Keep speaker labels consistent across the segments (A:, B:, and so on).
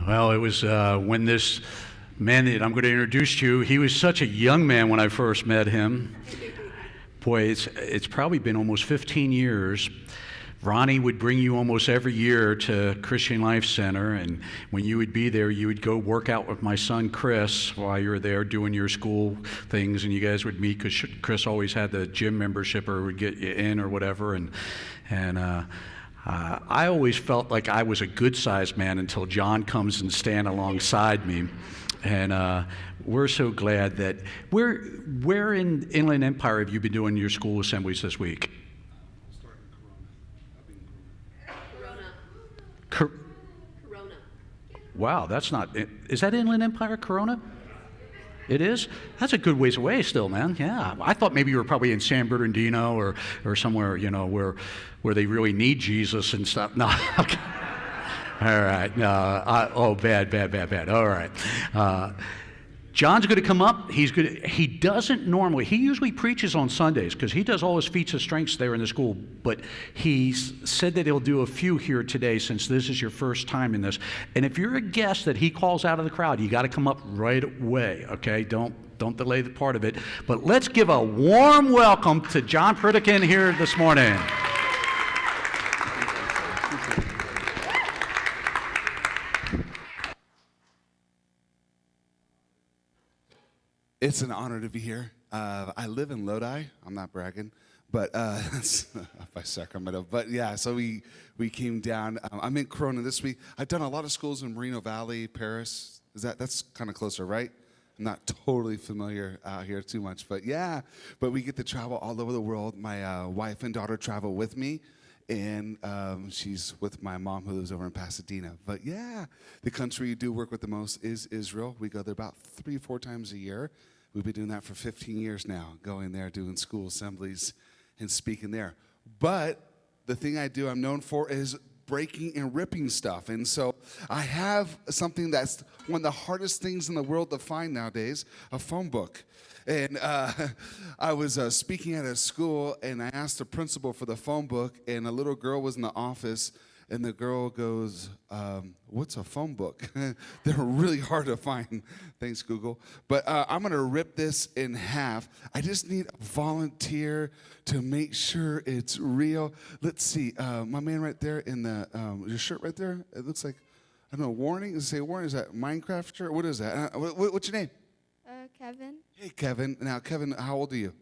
A: Well, it was when this man that I'm going to introduce to you, he was such a young man when I first met him. Boy, it's probably been almost 15 years. Ronnie would bring you almost every year to Christian Life Center, and when you would be there, you would go work out with my son Chris while you were there doing your school things, and you guys would meet because Chris always had the gym membership or would get you in or whatever, and I always felt like I was a good-sized man until John comes and stand alongside me. And we're so glad that where in Inland Empire have you been doing your school assemblies this week? Corona. Wow, that's not, is that Inland Empire, Corona? It is? That's a good ways away still, man. Yeah. I thought maybe you were probably in San Bernardino or somewhere, where they really need Jesus and stuff. No. Okay. All right. No. Bad. All right. John's going to come up. He doesn't normally, he usually preaches on Sundays because he does all his feats of strengths there in the school, but he's said that he'll do a few here today since this is your first time in this. And if you're a guest that he calls out of the crowd, you got to come up right away, okay? Don't delay the part of it. But let's give a warm welcome to John Pritikin here this morning.
B: It's an honor to be here. I live in Lodi. I'm not bragging, but that's by Sacramento. But yeah, so we came down. I'm in Corona this week. I've done a lot of schools in Moreno Valley, Paris. That's kind of closer, right? I'm not totally familiar out here too much, but yeah. But we get to travel all over the world. My wife and daughter travel with me, and she's with my mom who lives over in Pasadena. But yeah, the country you do work with the most is Israel. We go there about 3-4 times a year. We've been doing that for 15 years now, going there, doing school assemblies and speaking there. But the thing I do, I'm known for, is breaking and ripping stuff. And so I have something that's one of the hardest things in the world to find nowadays, a phone book. And I was speaking at a school, and I asked the principal for the phone book, and a little girl was in the office, and the girl goes, what's a phone book? They're really hard to find. Thanks, Google. But I'm going to rip this in half. I just need a volunteer to make sure it's real. Let's see. My man right there in the your shirt right there, it looks like, I don't know, Warning? Does it say Warning? Is that Minecraft shirt? What is that? What's your name?
C: Kevin.
B: Hey, Kevin. Now, Kevin, how old are you?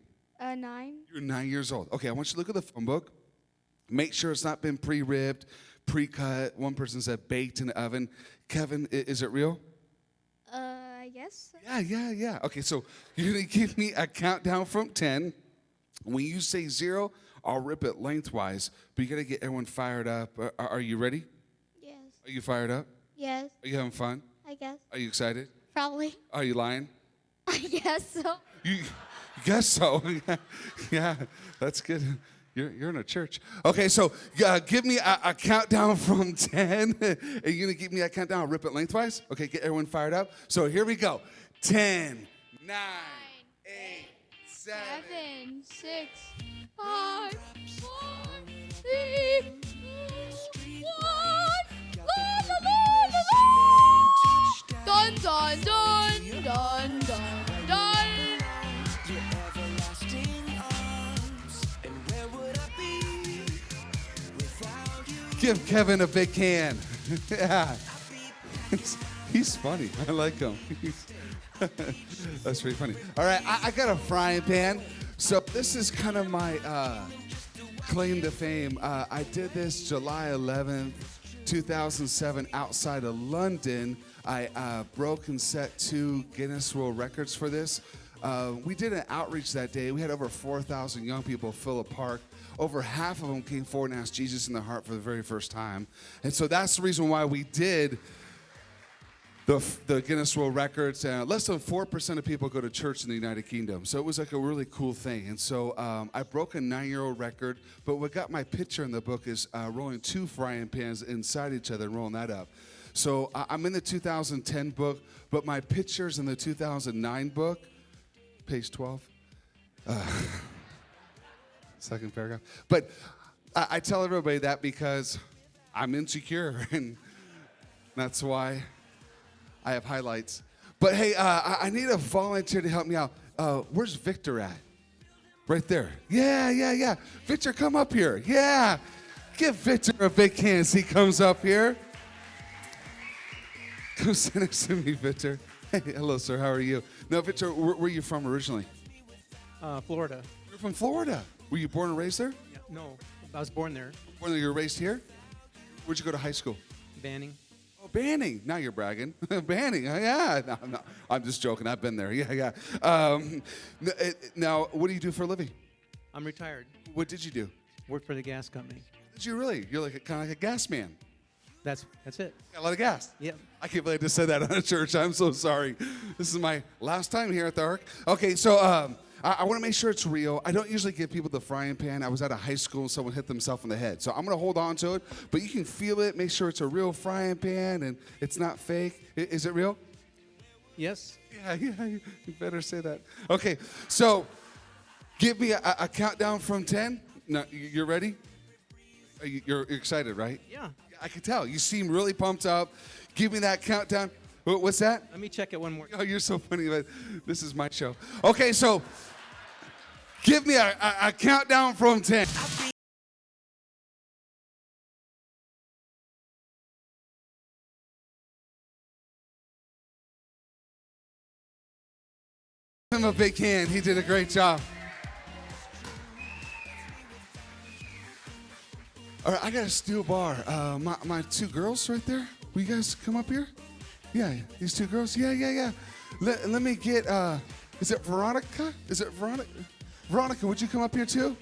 C: 9.
B: You're 9 years old. Okay, I want you to look at the phone book. Make sure it's not been pre-ribbed, pre-cut. One person said baked in the oven. Kevin, is it real?
C: I guess.
B: Yeah. Okay, so you're going to give me a countdown from 10. When you say 0, I'll rip it lengthwise. But you got to get everyone fired up. Are you ready?
C: Yes.
B: Are you fired up?
C: Yes.
B: Are you having fun?
C: I guess.
B: Are you excited?
C: Probably.
B: Are you lying?
C: I guess so.
B: You guess so. Yeah, that's good. You're in a church. Okay, so give me a countdown from 10. Are you going to give me a countdown? I'll rip it lengthwise? Okay, get everyone fired up. So here we go. 10, 9, 8, 7,
C: 6, 5, 4, 3, 2, 1. Dun, dun, dun, dun, dun, dun.
B: Give Kevin a big hand. Yeah. He's funny. I like him. That's pretty funny. All right, I got a frying pan. So this is kind of my claim to fame. I did this July 11th, 2007 outside of London. I broke and set 2 Guinness World Records for this. We did an outreach that day. We had over 4,000 young people fill a park. Over half of them came forward and asked Jesus in their heart for the very first time. And so that's the reason why we did the Guinness World Records. Less than 4% of people go to church in the United Kingdom. So it was like a really cool thing. And so I broke a 9-year-old record. But what got my picture in the book is rolling 2 frying pans inside each other and rolling that up. So I'm in the 2010 book, but my picture's in the 2009 book, page 12. Second paragraph. But I tell everybody that because I'm insecure, and that's why I have highlights. But hey, I need a volunteer to help me out. Where's Victor at? Right there. Yeah. Victor, come up here. Yeah. Give Victor a big hand as he comes up here. Come sit next to me, Victor. Hey, hello, sir. How are you? Now, Victor, where are you from originally?
D: Florida.
B: You're from Florida. Were you born and raised there?
D: Yeah, no, I was born there.
B: Born and you were raised here? Where'd you go to high school?
D: Banning.
B: Oh, Banning. Now you're bragging. Banning. Yeah. No, I'm just joking. I've been there. Yeah. Now, what do you do for a living?
D: I'm retired.
B: What did you do?
D: Work for the gas company.
B: Did you really? You're like kind of like a gas man.
D: That's it.
B: Got a lot of gas.
D: Yep.
B: I can't believe I just said that on a church. I'm so sorry. This is my last time here at the Ark. Okay, so I want to make sure it's real. I don't usually give people the frying pan. I was at a high school and someone hit themselves in the head. So I'm going to hold on to it, but you can feel it. Make sure it's a real frying pan and it's not fake. Is it real?
D: Yes.
B: Yeah, you better say that. Okay, so give me a countdown from 10. No, you're ready? You're excited, right?
D: Yeah.
B: I can tell. You seem really pumped up. Give me that countdown. What's that?
D: Let me check it one more.
B: Oh, you're so funny. But this is my show. Okay, so give me a countdown from 10. Give him a big hand. He did a great job. All right, I got a steel bar. My two girls right there. Will you guys come up here? Yeah, these two girls. Yeah. Let me get, is it Veronica? Is it Veronica? Veronica, would you come up here too?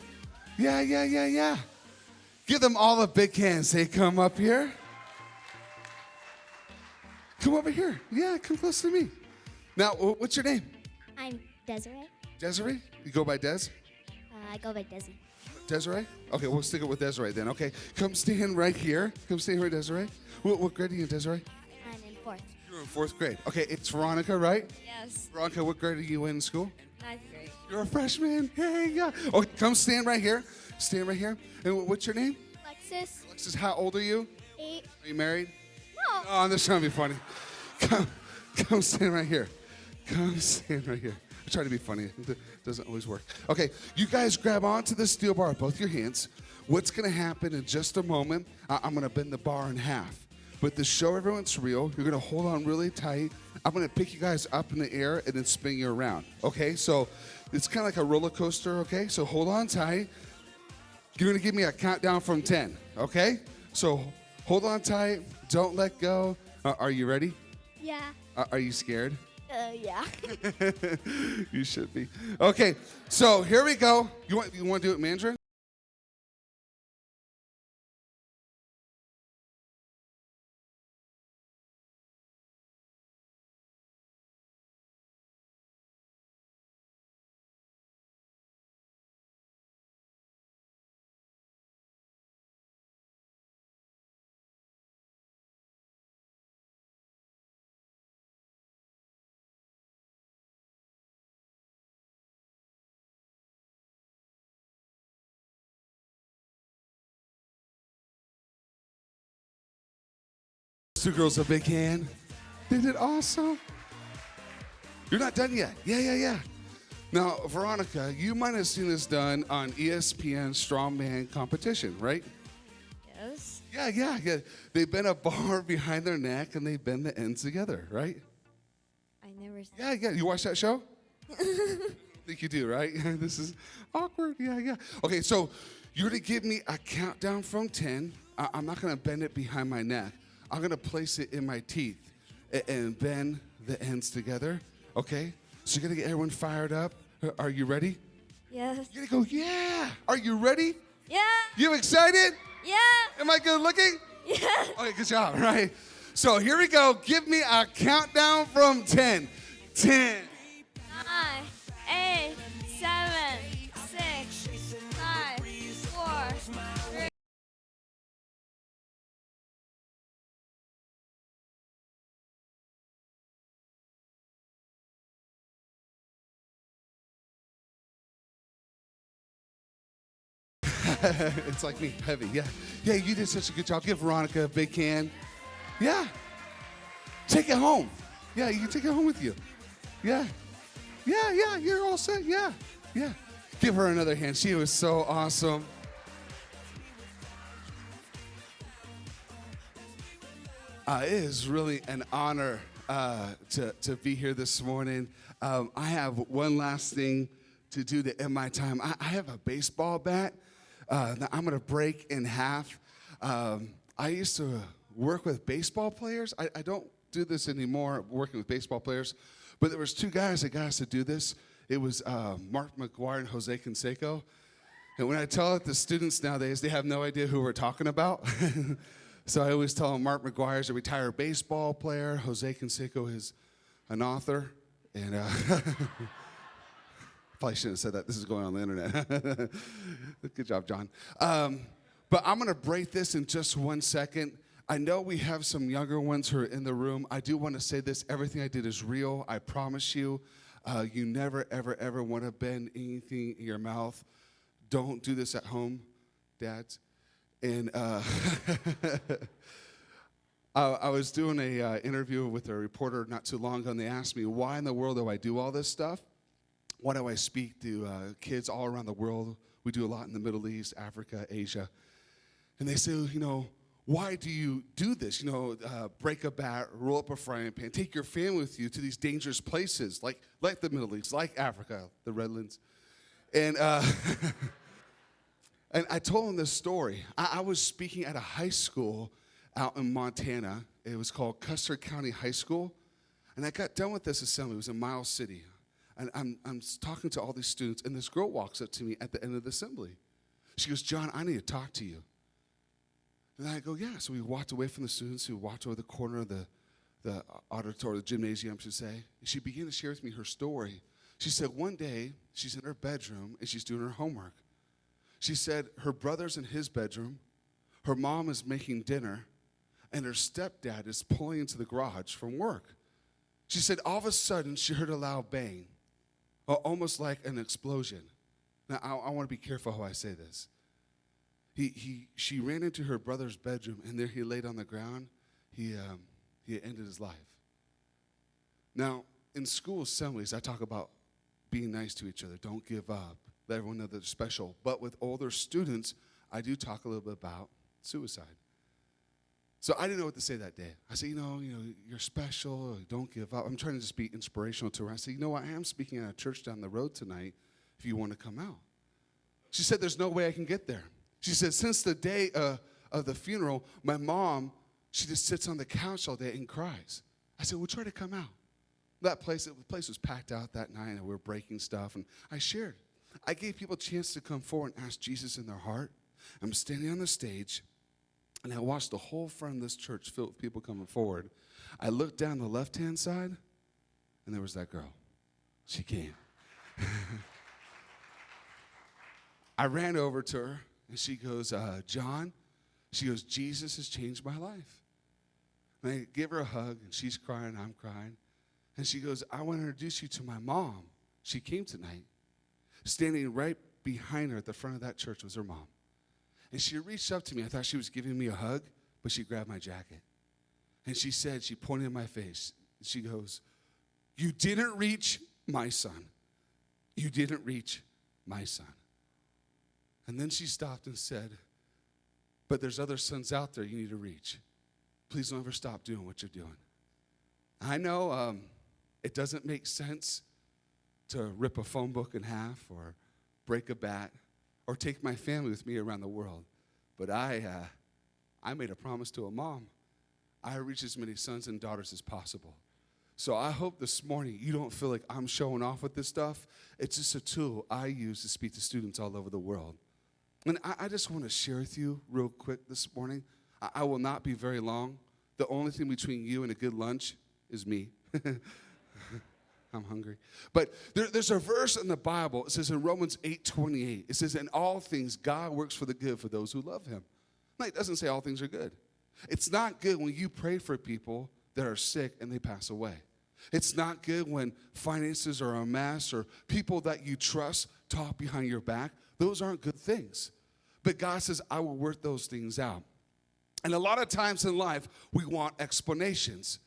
B: Yeah. Give them all a big hand. Say, come up here. Come over here. Yeah, come close to me. Now, what's your name?
E: I'm Desiree.
B: Desiree? You go by Des?
E: I go by Desi.
B: Desiree? Okay, we'll stick it with Desiree then. Okay, come stand right here. Come stand here, Desiree. What grade are you in, Desiree?
E: I'm in fourth.
B: You're in fourth grade. Okay, it's Veronica, right?
C: Yes.
B: Veronica, what grade are you in school?
C: Ninth grade.
B: You're a freshman. Hey, yeah. Okay, come stand right here. Stand right here. And what's your name?
E: Alexis.
B: Alexis, how old are you?
E: 8.
B: Are you married?
E: No.
B: Oh, I'm just trying to be funny. Come stand right here. Come stand right here. I try to be funny. It doesn't always work. Okay, you guys grab onto the steel bar with both your hands. What's going to happen in just a moment, I'm going to bend the bar in half. But to show everyone it's real, you're going to hold on really tight. I'm going to pick you guys up in the air and then spin you around. Okay, so it's kind of like a roller coaster, okay? So hold on tight. You're going to give me a countdown from 10, okay? So hold on tight. Don't let go. Are you ready?
E: Yeah.
B: Are you scared?
E: Yeah.
B: You should be. Okay, so here we go. You want to do it Mandarin? Two girls a big hand. They did awesome. You're not done yet. Yeah. Now, Veronica, you might have seen this done on ESPN Strongman Competition, right?
C: Yes.
B: Yeah. They bend a bar behind their neck and they bend the ends together, right?
C: I never.
B: Yeah. You watch that show? I think you do, right? This is awkward. Yeah. Okay, so you're going to give me a countdown from 10. I'm not going to bend it behind my neck. I'm going to place it in my teeth and bend the ends together, okay? So you're going to get everyone fired up. Are you ready?
C: Yes.
B: You're going to go, yeah. Are you ready?
C: Yeah.
B: You excited?
C: Yeah.
B: Am I good looking?
C: Yeah.
B: Okay, good job, right? So here we go. Give me a countdown from 10. 10.
C: 9, 8, 7, 6, 5, 4, 3.
B: It's like me, heavy, yeah. Yeah, you did such a good job. Give Veronica a big hand. Yeah. Take it home. Yeah, you can take it home with you. Yeah. Yeah, you're all set. Yeah. Give her another hand. She was so awesome. It is really an honor to be here this morning. I have one last thing to do to end my time. I have a baseball bat that I'm going to break in half. I used to work with baseball players. I don't do this anymore, working with baseball players. But there was two guys that got us to do this. It was Mark McGuire and Jose Canseco. And when I tell it to students nowadays, they have no idea who we're talking about. So I always tell them Mark McGuire is a retired baseball player. Jose Canseco is an author. And probably shouldn't have said that. This is going on the internet. Good job, John. But I'm going to break this in just 1 second. I know we have some younger ones who are in the room. I do want to say this. Everything I did is real. I promise you. You never, ever, ever want to bend anything in your mouth. Don't do this at home, dads. And I was doing an interview with a reporter not too long ago, and they asked me, why in the world do I do all this stuff? Why do I speak to kids all around the world? We do a lot in the Middle East, Africa, Asia. And they say, why do you do this? Break a bat, roll up a frying pan, take your family with you to these dangerous places like the Middle East, like Africa, the Redlands. And and I told them this story. I was speaking at a high school out in Montana. It was called Custer County High School. And I got done with this assembly. It was in Miles City. And I'm talking to all these students, and this girl walks up to me at the end of the assembly. She goes, John, I need to talk to you. And I go, yeah. So we walked away from the students. We walked over the corner of the auditorium, the gymnasium, I should say. And she began to share with me her story. She said one day she's in her bedroom and she's doing her homework. She said her brother's in his bedroom, her mom is making dinner, and her stepdad is pulling into the garage from work. She said all of a sudden she heard a loud bang, almost like an explosion. Now I want to be careful how I say this. She ran into her brother's bedroom, and there he laid on the ground. He ended his life. Now, in school assemblies, I talk about being nice to each other. Don't give up. Let everyone know that they're special. But with older students, I do talk a little bit about suicide. So I didn't know what to say that day. I said, you're special. Don't give up. I'm trying to just be inspirational to her. I said, I am speaking at a church down the road tonight if you want to come out. She said, there's no way I can get there. She said, since the day of the funeral, my mom, she just sits on the couch all day and cries. I said, well, try to come out. The place was packed out that night, and we were breaking stuff, and I shared. I gave people a chance to come forward and ask Jesus in their heart. I'm standing on the stage, and I watched the whole front of this church filled with people coming forward. I looked down the left-hand side, and there was that girl. She came. I ran over to her, and she goes, John, she goes, Jesus has changed my life. And I give her a hug, and she's crying, I'm crying. And she goes, I want to introduce you to my mom. She came tonight. Standing right behind her at the front of that church was her mom. And she reached up to me. I thought she was giving me a hug, but she grabbed my jacket. And she said, she pointed in my face. She goes, you didn't reach my son. You didn't reach my son. And then she stopped and said, but there's other sons out there you need to reach. Please don't ever stop doing what you're doing. I know it doesn't make sense to rip a phone book in half or break a bat or take my family with me around the world. But I made a promise to a mom. I reach as many sons and daughters as possible. So I hope this morning you don't feel like I'm showing off with this stuff. It's just a tool I use to speak to students all over the world. And I just want to share with you real quick this morning. I will not be very long. The only thing between you and a good lunch is me. I'm hungry. But there's a verse in the Bible. It says in Romans 8:28, it says, in all things, God works for the good for those who love him. No, it doesn't say all things are good. It's not good when you pray for people that are sick and they pass away. It's not good when finances are a mess or people that you trust talk behind your back. Those aren't good things. But God says, I will work those things out. And a lot of times in life, we want explanations.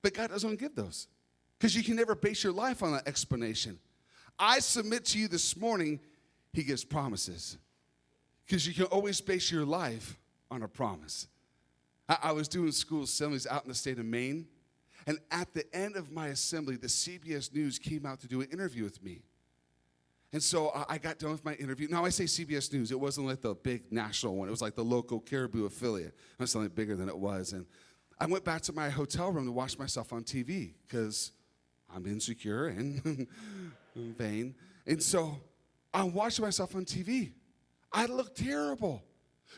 B: But God doesn't give those because you can never base your life on an explanation. I submit to you this morning, he gives promises because you can always base your life on a promise. I was doing school assemblies out in the state of Maine, and at the end of my assembly, the CBS News came out to do an interview with me. And so I got done with my interview. Now, I say CBS News. It wasn't like the big national one. It was like the local Caribou affiliate. It was something bigger than it was. And I went back to my hotel room to watch myself on TV because I'm insecure and vain. And so I'm watching myself on TV. I looked terrible.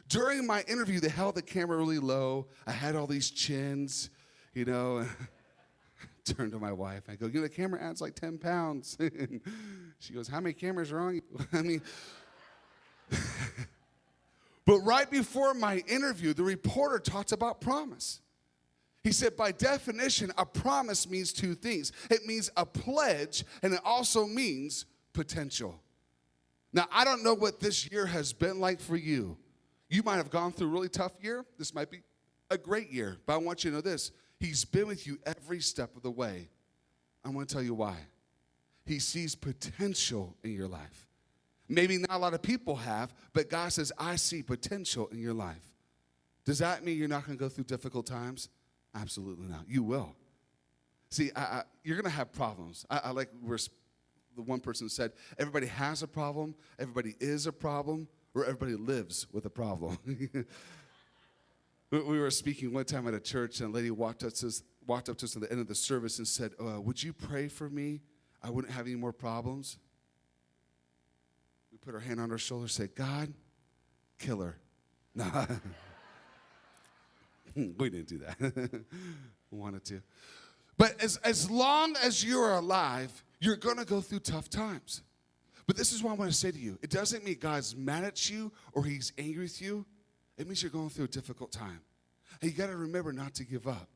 B: During my interview, they held the camera really low. I had all these chins, you know. Turned to my wife. I go, you know, the camera adds like 10 pounds. She goes, how many cameras are on you? I mean, but right before my interview, the reporter talked about promise. He said, by definition, a promise means two things. It means a pledge, and it also means potential. Now, I don't know what this year has been like for you. You might have gone through a really tough year. This might be a great year. But I want you to know this. He's been with you every step of the way. I want to tell you why. He sees potential in your life. Maybe not a lot of people have, but God says, I see potential in your life. Does that mean you're not going to go through difficult times? Absolutely not. You will. See, you're going to have problems. I like where the one person said, everybody has a problem, everybody is a problem, or everybody lives with a problem. We were speaking one time at a church, and a lady walked up to us at the end of the service and said, would you pray for me? I wouldn't have any more problems. We put our hand on her shoulder and said, God, kill her. No. We didn't do that. We wanted to. But as long as you're alive, you're going to go through tough times. But this is what I want to say to you. It doesn't mean God's mad at you or he's angry with you. It means you're going through a difficult time. And you got to remember not to give up.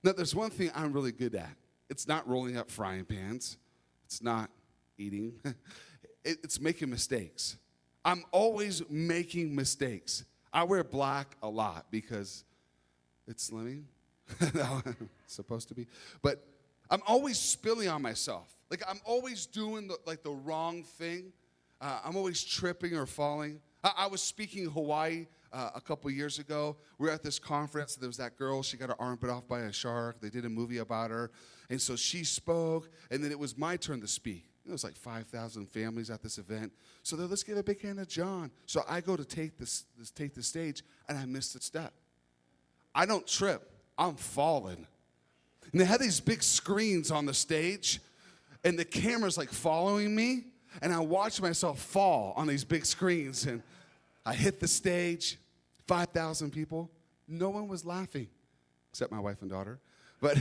B: Now, there's one thing I'm really good at. It's not rolling up frying pans. It's not eating. It's making mistakes. I'm always making mistakes. I wear black a lot because it's slimming. No, it's supposed to be. But I'm always spilling on myself. Like, I'm always doing the wrong thing. I'm always tripping or falling. I was speaking in Hawaii a couple years ago. We were at this conference. There was that girl. She got her arm bit off by a shark. They did a movie about her. And so she spoke, and then it was my turn to speak. It was like 5,000 families at this event. So let's give a big hand to John. So I go to take the stage, and I missed the step. I don't trip. I'm falling. And they had these big screens on the stage, and the camera's like following me, and I watch myself fall on these big screens, and I hit the stage, 5,000 people. No one was laughing, except my wife and daughter. But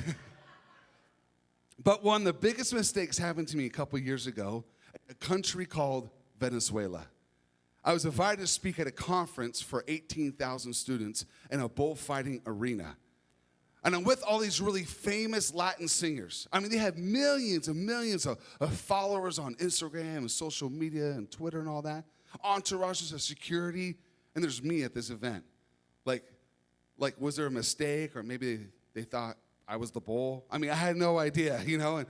B: one of the biggest mistakes happened to me a couple years ago, a country called Venezuela. I was invited to speak at a conference for 18,000 students in a bullfighting arena. And I'm with all these really famous Latin singers. I mean, they have millions and millions of followers on Instagram and social media and Twitter and all that. Entourages of security, and there's me at this event. Like, was there a mistake, or maybe they thought I was the bull? I mean, I had no idea, you know. And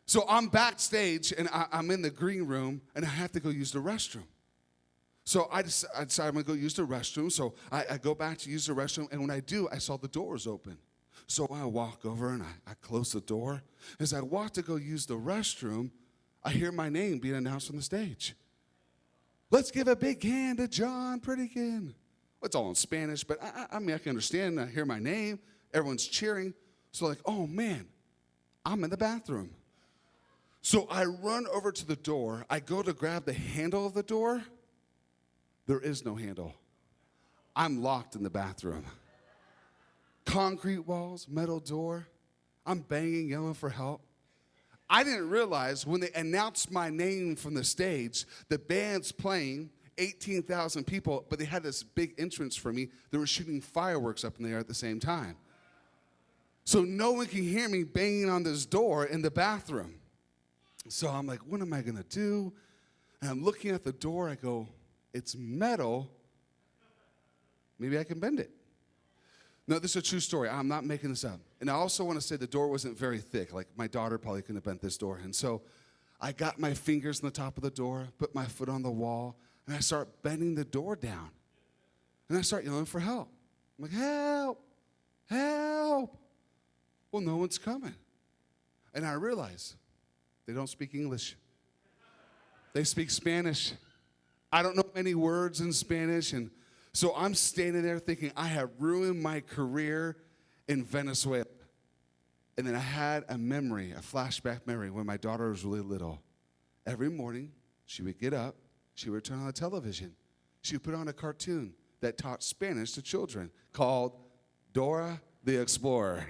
B: so I'm backstage, and I'm in the green room, and I have to go use the restroom. So I decided I'm going to go use the restroom. So I go back to use the restroom, and when I do, I saw the doors open. So I walk over, and I close the door. As I walk to go use the restroom, I hear my name being announced on the stage. Let's give a big hand to John Pritikin. Well, it's all in Spanish, but I mean, I can understand. I hear my name. Everyone's cheering. So like, oh, man, I'm in the bathroom. So I run over to the door. I go to grab the handle of the door. There is no handle. I'm locked in the bathroom. Concrete walls, metal door. I'm banging, yelling for help. I didn't realize when they announced my name from the stage, the band's playing, 18,000 people, but they had this big entrance for me. They were shooting fireworks up in the air at the same time. So no one can hear me banging on this door in the bathroom. So I'm like, what am I going to do? And I'm looking at the door. I go, it's metal. Maybe I can bend it. No, this is a true story. I'm not making this up. And I also want to say the door wasn't very thick. Like my daughter probably couldn't have bent this door. And so I got my fingers on the top of the door, put my foot on the wall, and I start bending the door down. And I start yelling for help. I'm like, help, help. Well, no one's coming. And I realize they don't speak English. They speak Spanish. I don't know any words in Spanish. And so I'm standing there thinking, I have ruined my career in Venezuela. And then I had a memory, a flashback memory, when my daughter was really little. Every morning, she would get up, she would turn on the television. She would put on a cartoon that taught Spanish to children called Dora the Explorer.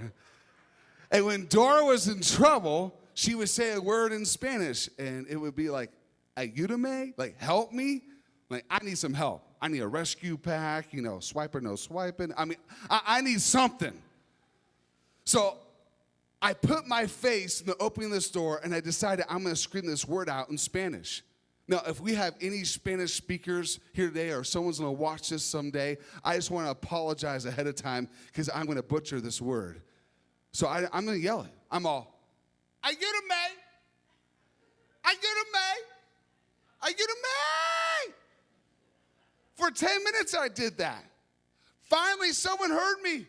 B: And when Dora was in trouble, she would say a word in Spanish, and it would be like, ayúdame, like help me. Like, I need some help. I need a rescue pack, swiper, no swiping. I mean, I need something. So I put my face in the opening of this door, and I decided I'm going to scream this word out in Spanish. Now, if we have any Spanish speakers here today or someone's going to watch this someday, I just want to apologize ahead of time because I'm going to butcher this word. So I'm going to yell it. I'm all, ayúdame, ayúdame, ayúdame. For 10 minutes I did that. Finally, someone heard me.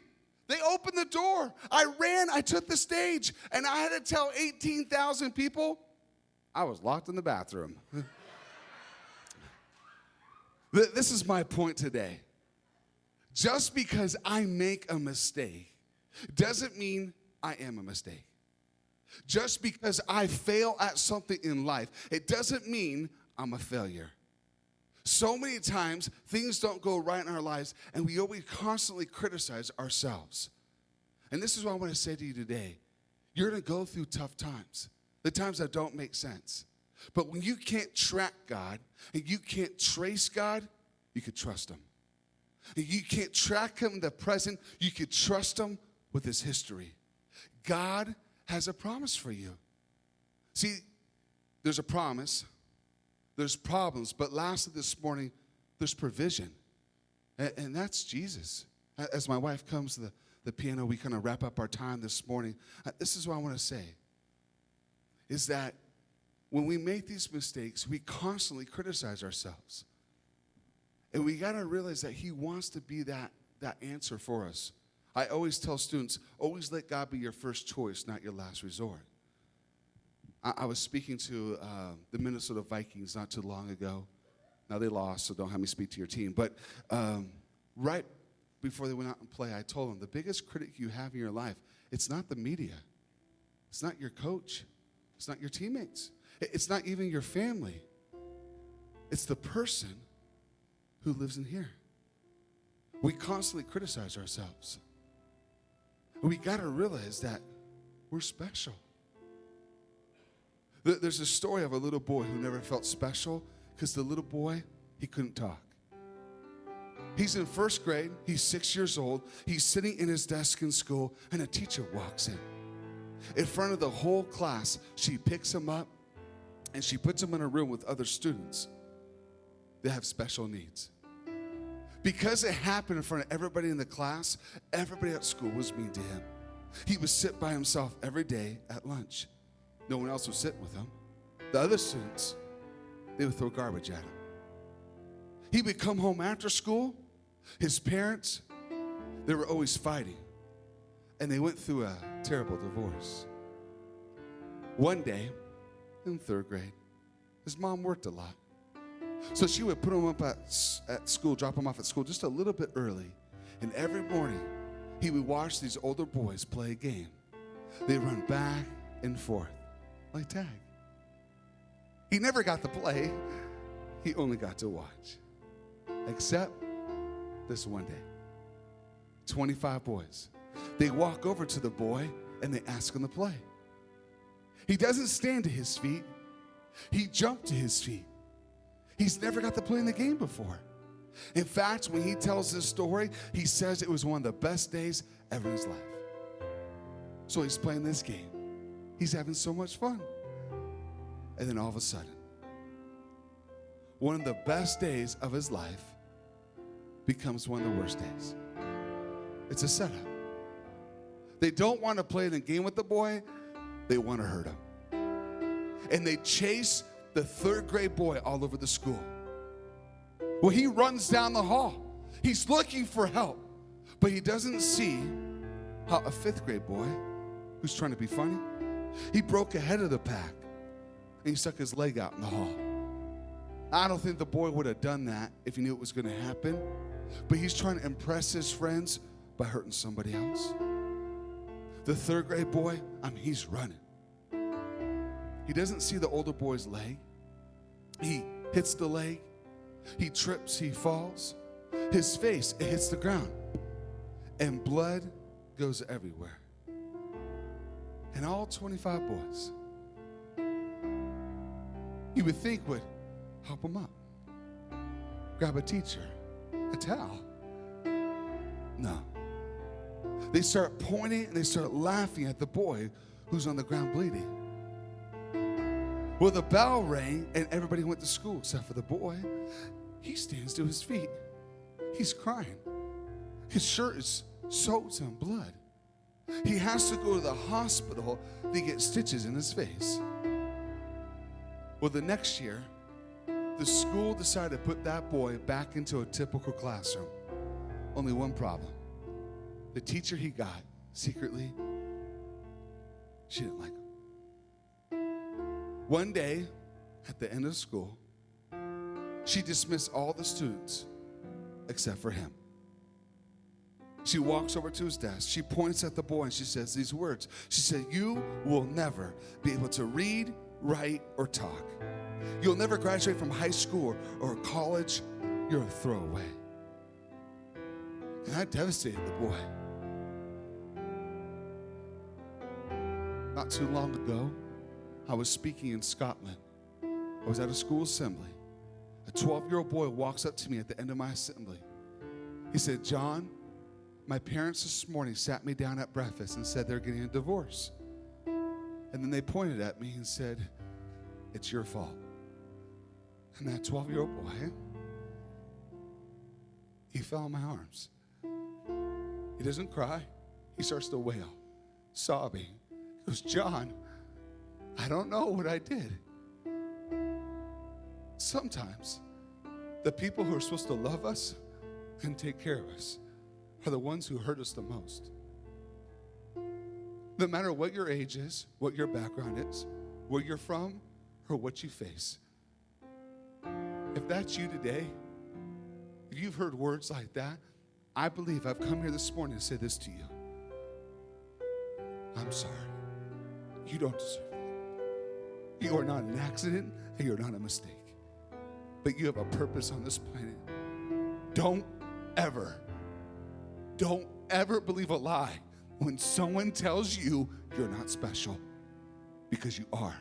B: They opened the door. I ran, I took the stage, and I had to tell 18,000 people I was locked in the bathroom. This is my point today. Just because I make a mistake doesn't mean I am a mistake. Just because I fail at something in life, it doesn't mean I'm a failure. So many times, things don't go right in our lives, and we always constantly criticize ourselves. And this is what I want to say to you today. You're going to go through tough times, the times that don't make sense. But when you can't track God and you can't trace God, you could trust him. And you can't track him in the present, you could trust him with his history. God has a promise for you. See, there's a promise, there's problems, but lastly this morning, there's provision. And that's Jesus. As my wife comes to the piano, we kind of wrap up our time this morning. This is what I want to say, is that when we make these mistakes, we constantly criticize ourselves. And we got to realize that he wants to be that answer for us. I always tell students, always let God be your first choice, not your last resort. I was speaking to the Minnesota Vikings not too long ago. Now they lost, so don't have me speak to your team. But right before they went out and play, I told them, the biggest critic you have in your life, it's not the media. It's not your coach. It's not your teammates. It's not even your family. It's the person who lives in here. We constantly criticize ourselves. We got to realize that we're special. There's a story of a little boy who never felt special because the little boy, he couldn't talk. He's in first grade. He's 6 years old. He's sitting in his desk in school, and a teacher walks in front of the whole class. She picks him up, and she puts him in a room with other students that have special needs. Because it happened in front of everybody in the class, everybody at school was mean to him. He would sit by himself every day at lunch. No one else would sit with him. The other students, they would throw garbage at him. He would come home after school. His parents, they were always fighting. And they went through a terrible divorce. One day, in third grade, his mom worked a lot. So she would put him up at school, drop him off at school just a little bit early. And every morning, he would watch these older boys play a game. They'd run back and forth like tag. He never got to play. He only got to watch. Except this one day. 25 boys. They walk over to the boy and they ask him to play. He doesn't stand to his feet. He jumped to his feet. He's never got to play in the game before. In fact, when he tells this story, he says it was one of the best days ever in his life. So he's playing this game. He's having so much fun. And then all of a sudden, one of the best days of his life becomes one of the worst days. It's a setup. They don't want to play the game with the boy. They want to hurt him. And they chase the third grade boy all over the school. Well, he runs down the hall. He's looking for help, but he doesn't see how a fifth grade boy who's trying to be funny, he broke ahead of the pack and he stuck his leg out in the hall. I don't think the boy would have done that if he knew it was going to happen, but he's trying to impress his friends by hurting somebody else. The third grade boy, he's running. He doesn't see the older boy's leg. He hits the leg. He trips, he falls. His face, it hits the ground. And blood goes everywhere. And all 25 boys, you would think would help him up. Grab a teacher, a towel. No. They start pointing and they start laughing at the boy who's on the ground bleeding. Well, the bell rang and everybody went to school except for the boy. He stands to his feet. He's crying. His shirt is soaked in blood. He has to go to the hospital to get stitches in his face. Well, the next year, the school decided to put that boy back into a typical classroom. Only one problem. The teacher he got, secretly, she didn't like him. One day, at the end of school, she dismissed all the students except for him. She walks over to his desk. She points at the boy and she says these words. She said, "You will never be able to read, write, or talk. You'll never graduate from high school or college. You're a throwaway." And that devastated the boy. Not too long ago, I was speaking in Scotland. I was at a school assembly. A 12-year-old boy walks up to me at the end of my assembly. He said, "John, my parents this morning sat me down at breakfast and said they're getting a divorce. And then they pointed at me and said, 'It's your fault.'" And that 12-year-old boy, he fell in my arms. He doesn't cry. He starts to wail, sobbing. He goes, "John, I don't know what I did." Sometimes the people who are supposed to love us and take care of us are the ones who hurt us the most. No matter what your age is, what your background is, where you're from, or what you face. If that's you today, if you've heard words like that, I believe I've come here this morning to say this to you. I'm sorry. You don't deserve it. You are not an accident and you're not a mistake. But you have a purpose on this planet. Don't ever believe a lie when someone tells you you're not special, because you are.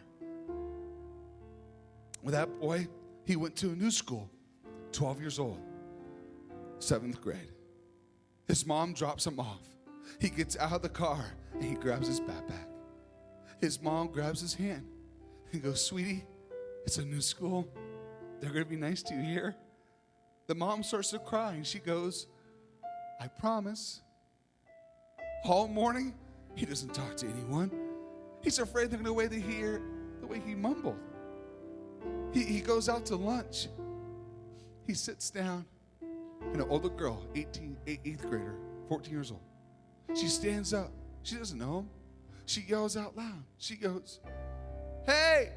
B: With that boy, he went to a new school, 12 years old, 7th grade. His mom drops him off. He gets out of the car and he grabs his backpack. His mom grabs his hand and goes, "Sweetie, it's a new school. They're going to be nice to you here." The mom starts to cry and she goes, "I promise." All morning, he doesn't talk to anyone. He's afraid they're going to hear the way he mumbled. He goes out to lunch. He sits down, and an older girl, 8th grader, 14 years old. She stands up. She doesn't know him. She yells out loud. She goes, "Hey,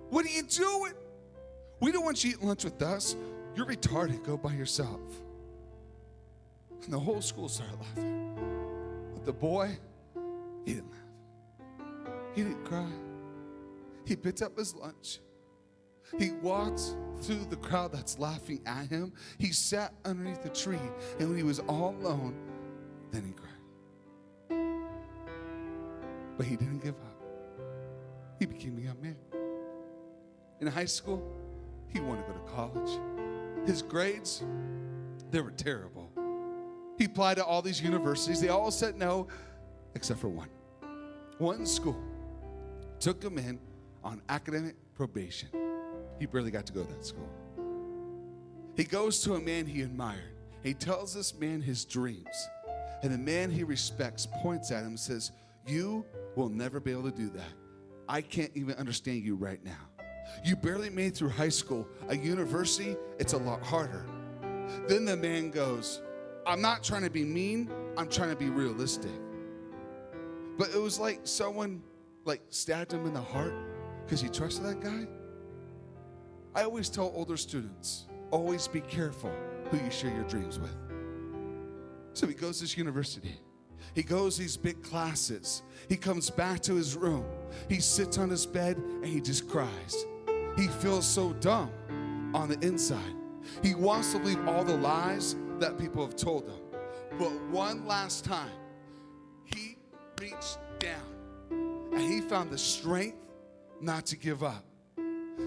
B: what are you doing? We don't want you to eat lunch with us. You're retarded. Go by yourself." And the whole school started laughing. But the boy, he didn't laugh. He didn't cry. He picked up his lunch. He walked through the crowd that's laughing at him. He sat underneath a tree, and when he was all alone, then he cried. But he didn't give up. He became a young man. In high school, he wanted to go to college. His grades, they were terrible. He applied to all these universities. They all said no, except for one. One school took him in on academic probation. He barely got to go to that school. He goes to a man he admired. He tells this man his dreams. And the man he respects points at him and says, "You will never be able to do that. I can't even understand you right now. You barely made it through high school. A university, it's a lot harder." Then the man goes, "I'm not trying to be mean. I'm trying to be realistic." But it was like someone stabbed him in the heart because he trusted that guy. I always tell older students, always be careful who you share your dreams with. So he goes to this university. He goes these big classes. He comes back to his room. He sits on his bed and he just cries. He feels so dumb on the inside. He wants to believe all the lies that people have told him. But one last time, he reached down and he found the strength not to give up.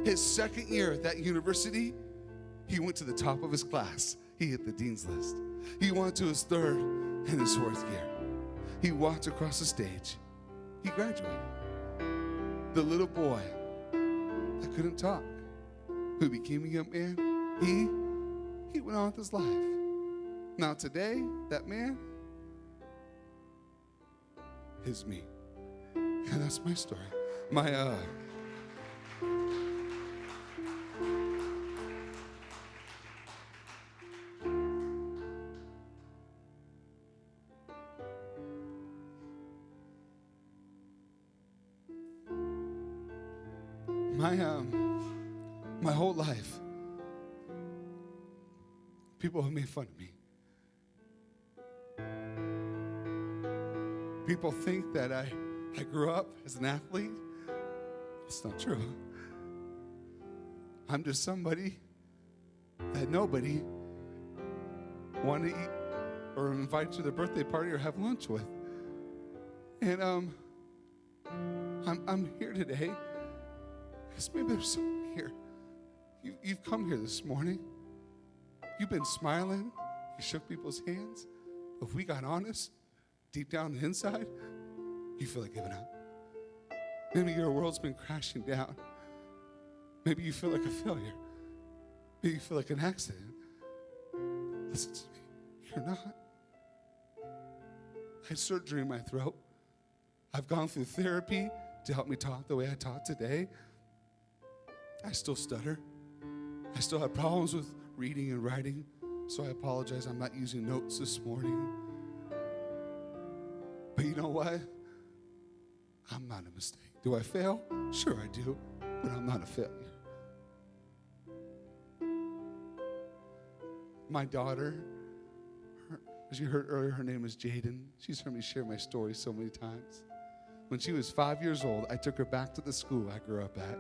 B: His second year at that university, he went to the top of his class. He hit the dean's list. He went to his third and his fourth year. He walked across the stage. He graduated. The little boy that couldn't talk, who became a young man, he went on with his life. Now today, that man is me. And that's my story. My whole life, people have made fun of me. People think that I grew up as an athlete. It's not true. I'm just somebody that nobody wanted to eat or invite to their birthday party or have lunch with. And I'm here today because maybe there's someone here. You've come here this morning. You've been smiling. You shook people's hands. If we got honest, deep down the inside, you feel like giving up. Maybe your world's been crashing down. Maybe you feel like a failure. Maybe you feel like an accident. Listen to me. You're not. I had surgery in my throat. I've gone through therapy to help me talk the way I talk today. I still stutter. I still have problems with reading and writing, so I apologize. I'm not using notes this morning. But you know what? I'm not a mistake. Do I fail? Sure I do, but I'm not a failure. My daughter, as you heard earlier, her name is Jaden. She's heard me share my story so many times. When she was 5 years old, I took her back to the school I grew up at.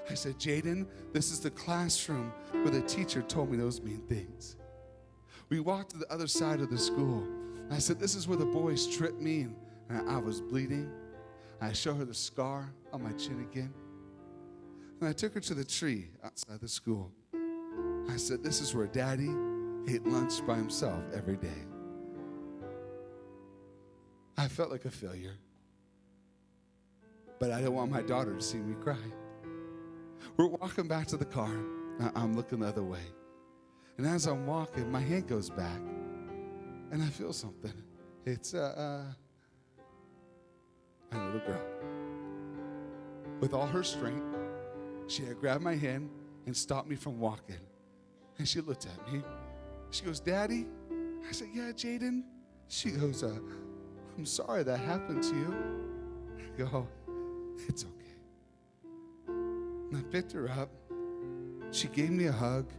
B: I said, "Jaden, this is the classroom where the teacher told me those mean things." We walked to the other side of the school. I said, "This is where the boys tripped me and I was bleeding." I showed her the scar on my chin again. And I took her to the tree outside the school. I said, "This is where Daddy ate lunch by himself every day." I felt like a failure. But I didn't want my daughter to see me cry. We're walking back to the car. I'm looking the other way. And as I'm walking, my hand goes back. And I feel something. It's a little girl. With all her strength, she had grabbed my hand and stopped me from walking. And she looked at me. She goes, "Daddy?" I said, "Yeah, Jaden." She goes, "I'm sorry that happened to you." I go, "It's okay." And I picked her up. She gave me a hug.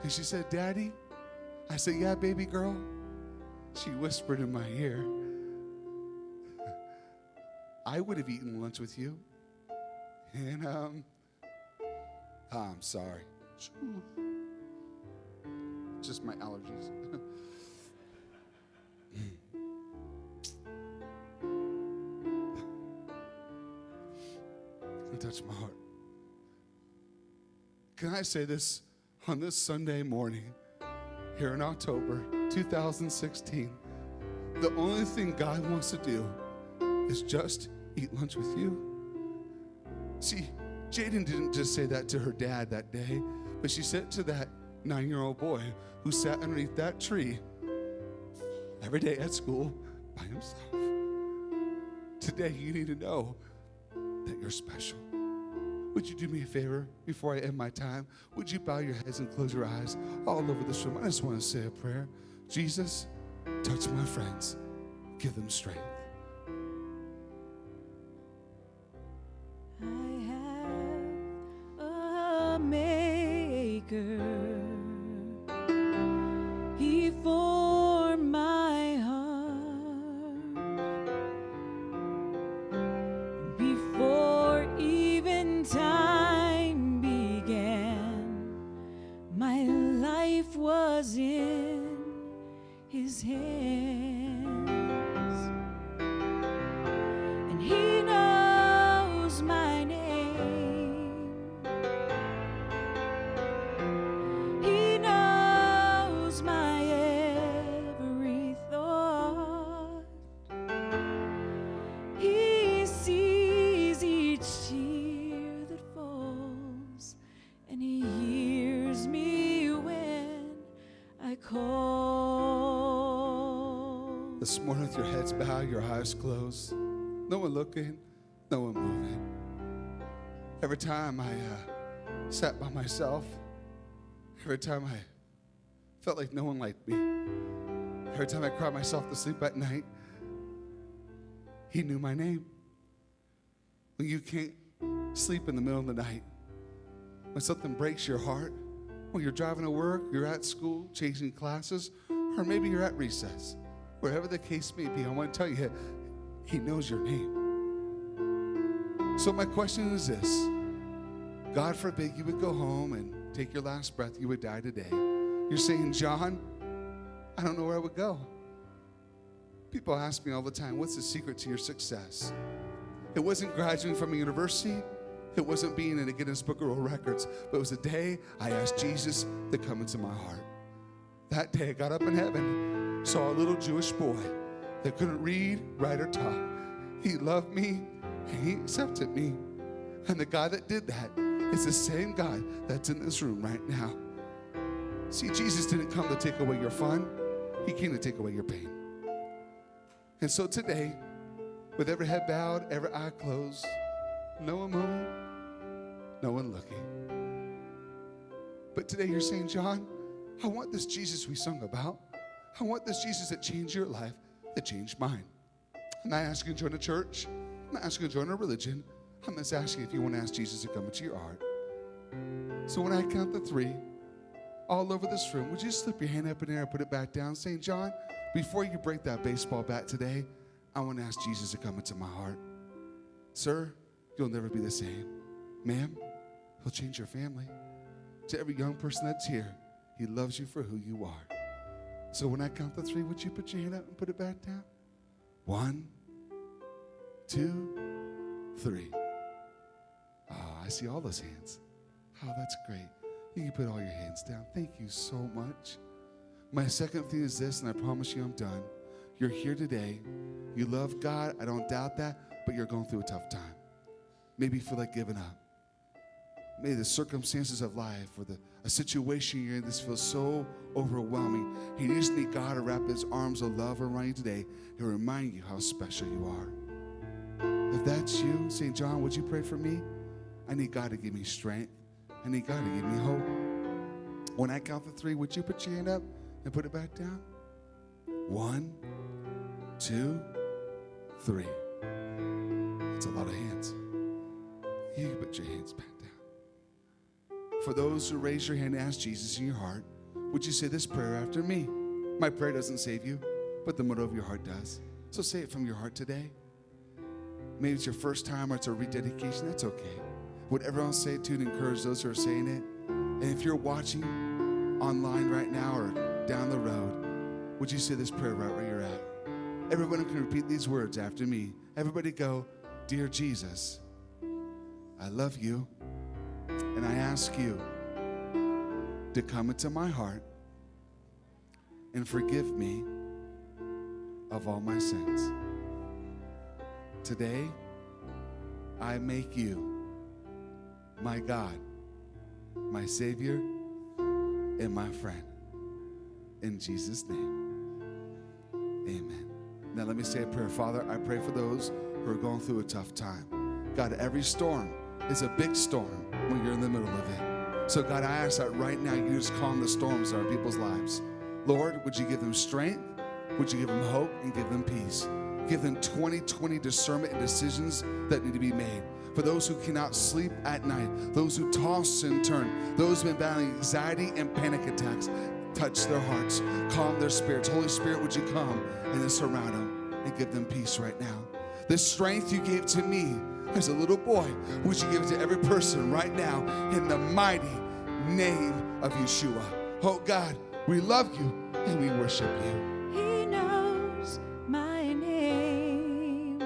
B: And she said, "Daddy?" I said, "Yeah, baby girl." She whispered in my ear, "I would have eaten lunch with you." And I'm sorry. Just my allergies. It touched my heart. Can I say this on this Sunday morning here in October 2016? The only thing God wants to do is just eat lunch with you. See, Jaden didn't just say that to her dad that day, but she said it to that 9-year-old boy who sat underneath that tree every day at school by himself. Today, you need to know that you're special. Would you do me a favor before I end my time? Would you bow your heads and close your eyes all over this room? I just want to say a prayer. Jesus, touch my friends. Give them strength.
F: I have a maker. He formed my heart before even time began. My life was in his hands, and he knows my name. He knows my every thought. He sees each tear that falls, and he hears me when I call.
B: This morning with your heads bowed, your eyes closed, no one looking, no one moving. Every time I sat by myself, every time I felt like no one liked me, every time I cried myself to sleep at night, he knew my name. When you can't sleep in the middle of the night, when something breaks your heart, when you're driving to work, you're at school, chasing classes, or maybe you're at recess, wherever the case may be, I want to tell you, he knows your name. So my question is this. God forbid you would go home and take your last breath, you would die today. You're saying, John, I don't know where I would go. People ask me all the time, what's the secret to your success? It wasn't graduating from a university. It wasn't being in a Guinness Book of World Records, but it was the day I asked Jesus to come into my heart. That day I got up in heaven, saw a little Jewish boy that couldn't read, write, or talk. He loved me, and he accepted me. And the God that did that is the same God that's in this room right now. See, Jesus didn't come to take away your fun. He came to take away your pain. And so today, with every head bowed, every eye closed, no one moving, no one looking. But today you're saying, John, I want this Jesus we sung about. I want this Jesus that changed your life, that changed mine. I'm not asking you to join a church. I'm not asking you to join a religion. I'm just asking if you want to ask Jesus to come into your heart. So when I count to 3, all over this room, would you slip your hand up in the air and put it back down, saying, John, before you break that baseball bat today, I want to ask Jesus to come into my heart. Sir, you'll never be the same. Ma'am, he'll change your family. To every young person that's here, he loves you for who you are. So when I count to 3, would you put your hand up and put it back down? 1, 2, 3. Oh, I see all those hands. Oh, that's great. You can put all your hands down. Thank you so much. My second thing is this, and I promise you I'm done. You're here today. You love God. I don't doubt that, but you're going through a tough time. Maybe you feel like giving up. Maybe the circumstances of life or a situation you're in, this feels so overwhelming. You just need God to wrap his arms of love around you today and remind you how special you are. If that's you, St. John, would you pray for me? I need God to give me strength. I need God to give me hope. When I count to 3, would you put your hand up and put it back down? 1, 2, 3. That's a lot of hands. You can put your hands back down. For those who raise your hand and ask Jesus in your heart, would you say this prayer after me? My prayer doesn't save you, but the motive of your heart does. So say it from your heart today. Maybe it's your first time or it's a rededication. That's okay. Would everyone say it to encourage those who are saying it? And if you're watching online right now or down the road, would you say this prayer right where you're at? Everyone can repeat these words after me. Everybody go, Dear Jesus, I love you, and I ask you to come into my heart and forgive me of all my sins. Today, I make you my God, my Savior, and my friend. In Jesus' name, Amen. Now let me say a prayer. Father, I pray for those who are going through a tough time. God, every storm is a big storm when you're in the middle of it. So God, I ask that right now you just calm the storms in our people's lives. Lord, would you give them strength? Would you give them hope and give them peace? Give them 20/20 discernment and decisions that need to be made. For those who cannot sleep at night, those who toss and turn, those who have been battling anxiety and panic attacks, touch their hearts, calm their spirits. Holy Spirit, would you come and surround them and give them peace right now? The strength you gave to me as a little boy, would you give it to every person right now in the mighty name of Yeshua? Oh God, we love you and we worship you.
F: He knows my name.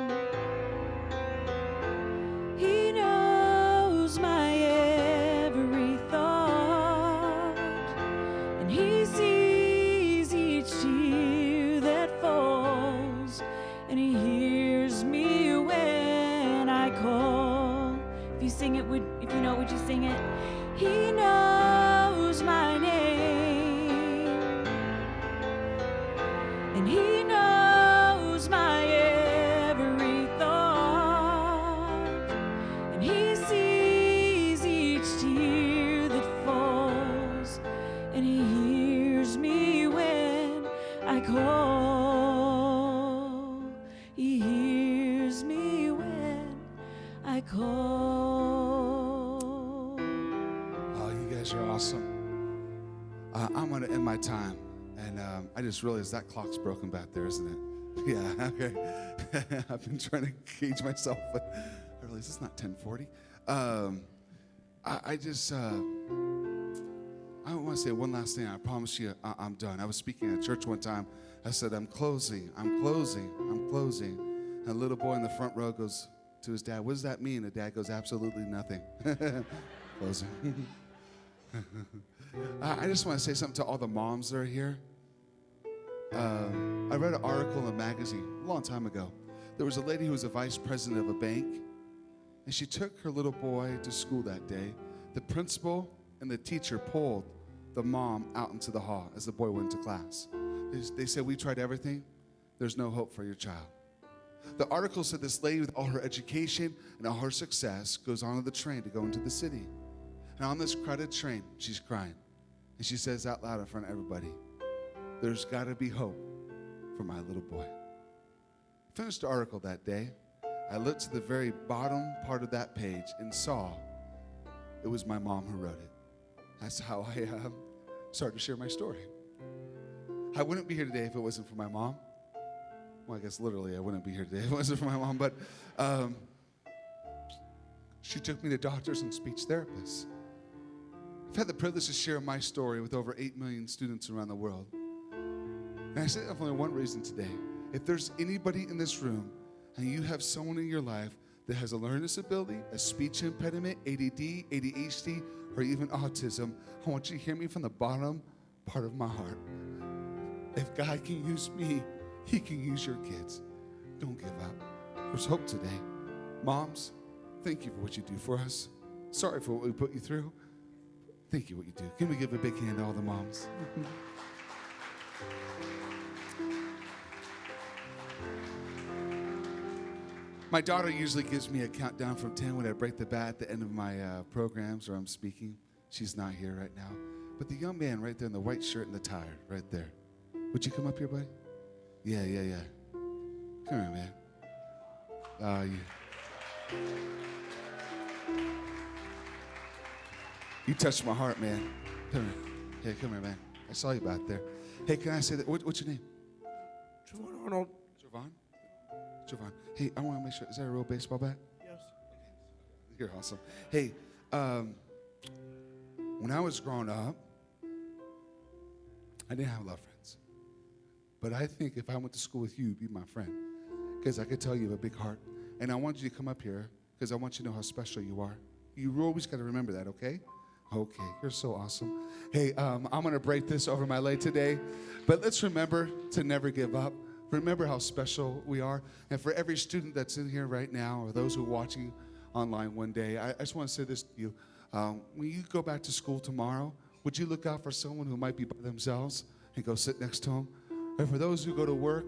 F: He knows my every thought. And he sees each tear that falls. And he hears me when I call. If you sing it, if you know it, would you sing it? He knows my name. And he knows my every thought. And he sees each tear that falls. And he hears me when I call. He hears me when I call.
B: Oh, you guys are awesome. I'm going to end my time. And I just realized that clock's broken back there, isn't it? Yeah, okay. I've been trying to gauge myself, but I realize it's not 10:40. I want to say one last thing. I promise you I'm done. I was speaking at church one time. I said, I'm closing. And a little boy in the front row goes to his dad, what does that mean? The dad goes, absolutely nothing. Closing. I just want to say something to all the moms that are here. I read an article in a magazine a long time ago. There was a lady who was a vice president of a bank, and she took her little boy to school that day. The principal and the teacher pulled the mom out into the hall as the boy went to class. They said, we tried everything. There's no hope for your child. The article said this lady, with all her education and all her success, goes onto the train to go into the city. And on this crowded train, she's crying. And she says out loud in front of everybody, there's got to be hope for my little boy. I finished the article that day. I looked to the very bottom part of that page and saw it was my mom who wrote it. That's how I started to share my story. I wouldn't be here today if it wasn't for my mom. Well, I guess literally I wouldn't be here today if it wasn't for my mom, but she took me to doctors and speech therapists. I've had the privilege to share my story with over 8 million students around the world. And I say that for only one reason today. If there's anybody in this room and you have someone in your life that has a learning disability, a speech impediment, ADD, ADHD, or even autism, I want you to hear me from the bottom part of my heart. If God can use me, He can use your kids. Don't give up. There's hope today. Moms, thank you for what you do for us. Sorry for what we put you through. Thank you for what you do. Can we give a big hand to all the moms? My daughter usually gives me a countdown from 10 when I break the bat at the end of my programs or I'm speaking. She's not here right now. But the young man right there in the white shirt and the tie, right there. Would you come up here, buddy? Yeah. Come here, man. You touched my heart, man. Come here. Hey, come here, man. I saw you back there. Hey, can I say that? What's your name?
G: Javon Arnold.
B: Javon. Hey, I want to make sure, is that a real baseball bat?
G: Yes.
B: You're awesome. Hey, when I was growing up, I didn't have a lot of friends. But I think if I went to school with you, you'd be my friend. Because I could tell you have a big heart. And I want you to come up here because I want you to know how special you are. You always got to remember that, okay? Okay, you're so awesome. Hey, I'm going to break this over my leg today. But let's remember to never give up. Remember how special we are. And for every student that's in here right now or those who are watching online one day, I just want to say this to you. When you go back to school tomorrow, would you look out for someone who might be by themselves and go sit next to them? And for those who go to work,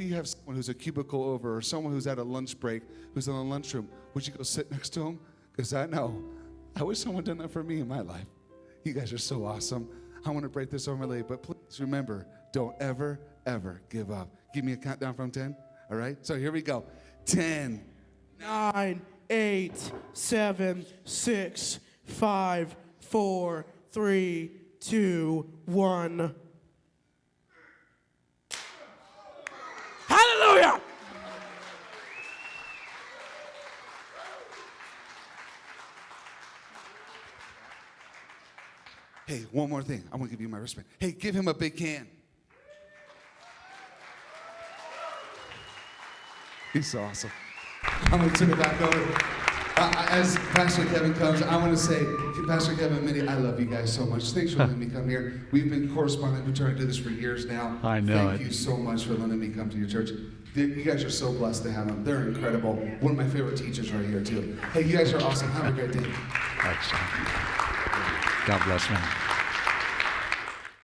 B: maybe you have someone who's a cubicle over or someone who's at a lunch break, who's in the lunchroom. Would you go sit next to them? Because I know. I wish someone done that for me in my life. You guys are so awesome. I want to break this over late, but please remember, don't ever, ever give up. Give me a countdown from 10, all right? So here we go. 10.
G: 9, 8, 7, 6, 5, 4, 3, 2, 1. Hallelujah!
B: Hey, one more thing. I want to give you my wristband. Hey, give him a big hand. He's so awesome. I'm going to turn it back over. As Pastor Kevin comes, I want to say, Pastor Kevin, Minnie, I love you guys so much. Thanks for letting me come here. We've been corresponding. We've been trying to do this for years now.
A: I know
B: Thank
A: it.
B: you so much for letting me come to your church. You guys are so blessed to have them. They're incredible. One of my favorite teachers right here, too. Hey, you guys are awesome. Have a great day.
A: Excellent. God bless, man.